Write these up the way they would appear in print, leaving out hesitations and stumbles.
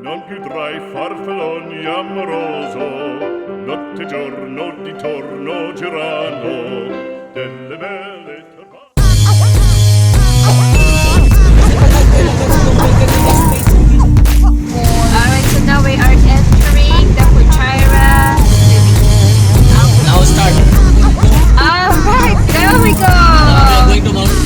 non più tra i farfalloni amoroso, notte e giorno di torno girano, delle belle turbate. Alright, so now we are entering the Fujairah city. Now start. Alright, there we go! We are going to Mount.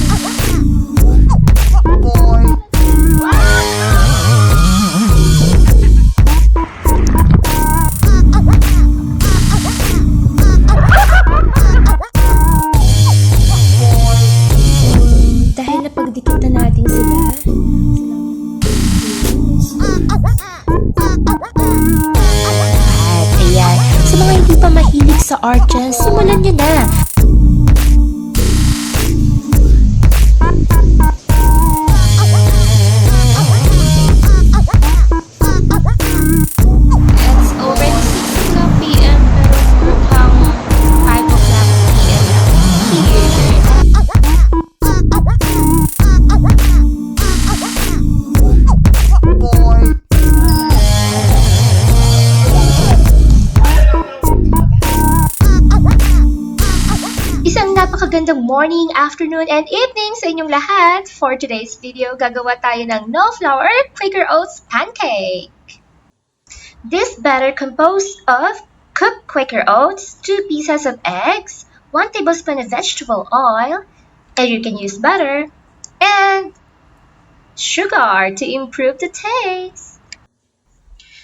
Dahil napagdikitan natin sila. At ayan, sa mga hindi pa mahilig sa art dyan, simulan nyo na. It's already 6 o'clock p.m. pero mukhang 5 o'clock p.m. na here. Isang napakagandang morning, afternoon, and evening sa inyong lahat. For today's video, gagawa tayo ng no-flour Quaker Oats pancake. This batter composed of cooked Quaker Oats, 2 pieces of eggs, 1 tablespoon of vegetable oil, and you can use butter, and sugar to improve the taste.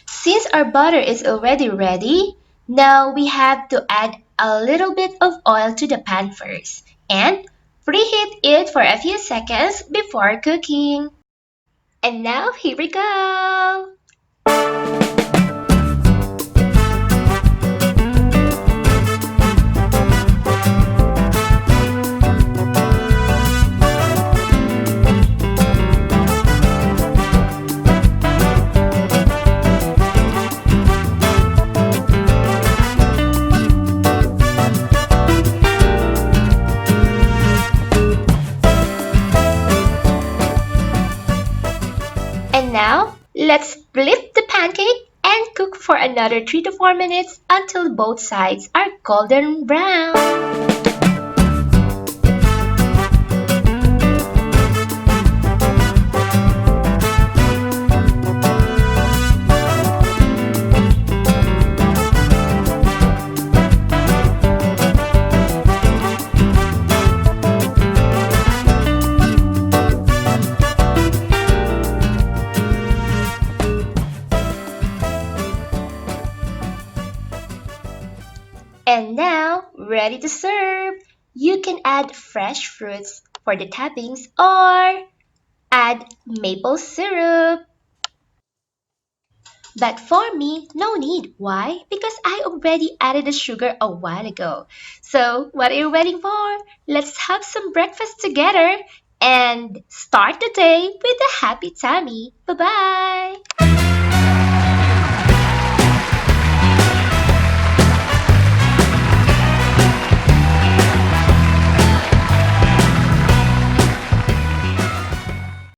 Since our butter is already ready, now we have to add a little bit of oil to the pan first and preheat it for a few seconds before cooking. And now here we go! And now, let's flip the pancake and cook for another 3 to 4 minutes until both sides are golden brown. And now, ready to serve! You can add fresh fruits for the toppings or add maple syrup. But for me, no need. Why? Because I already added the sugar a while ago. So, what are you waiting for? Let's have some breakfast together and start the day with a happy tummy. Bye-bye!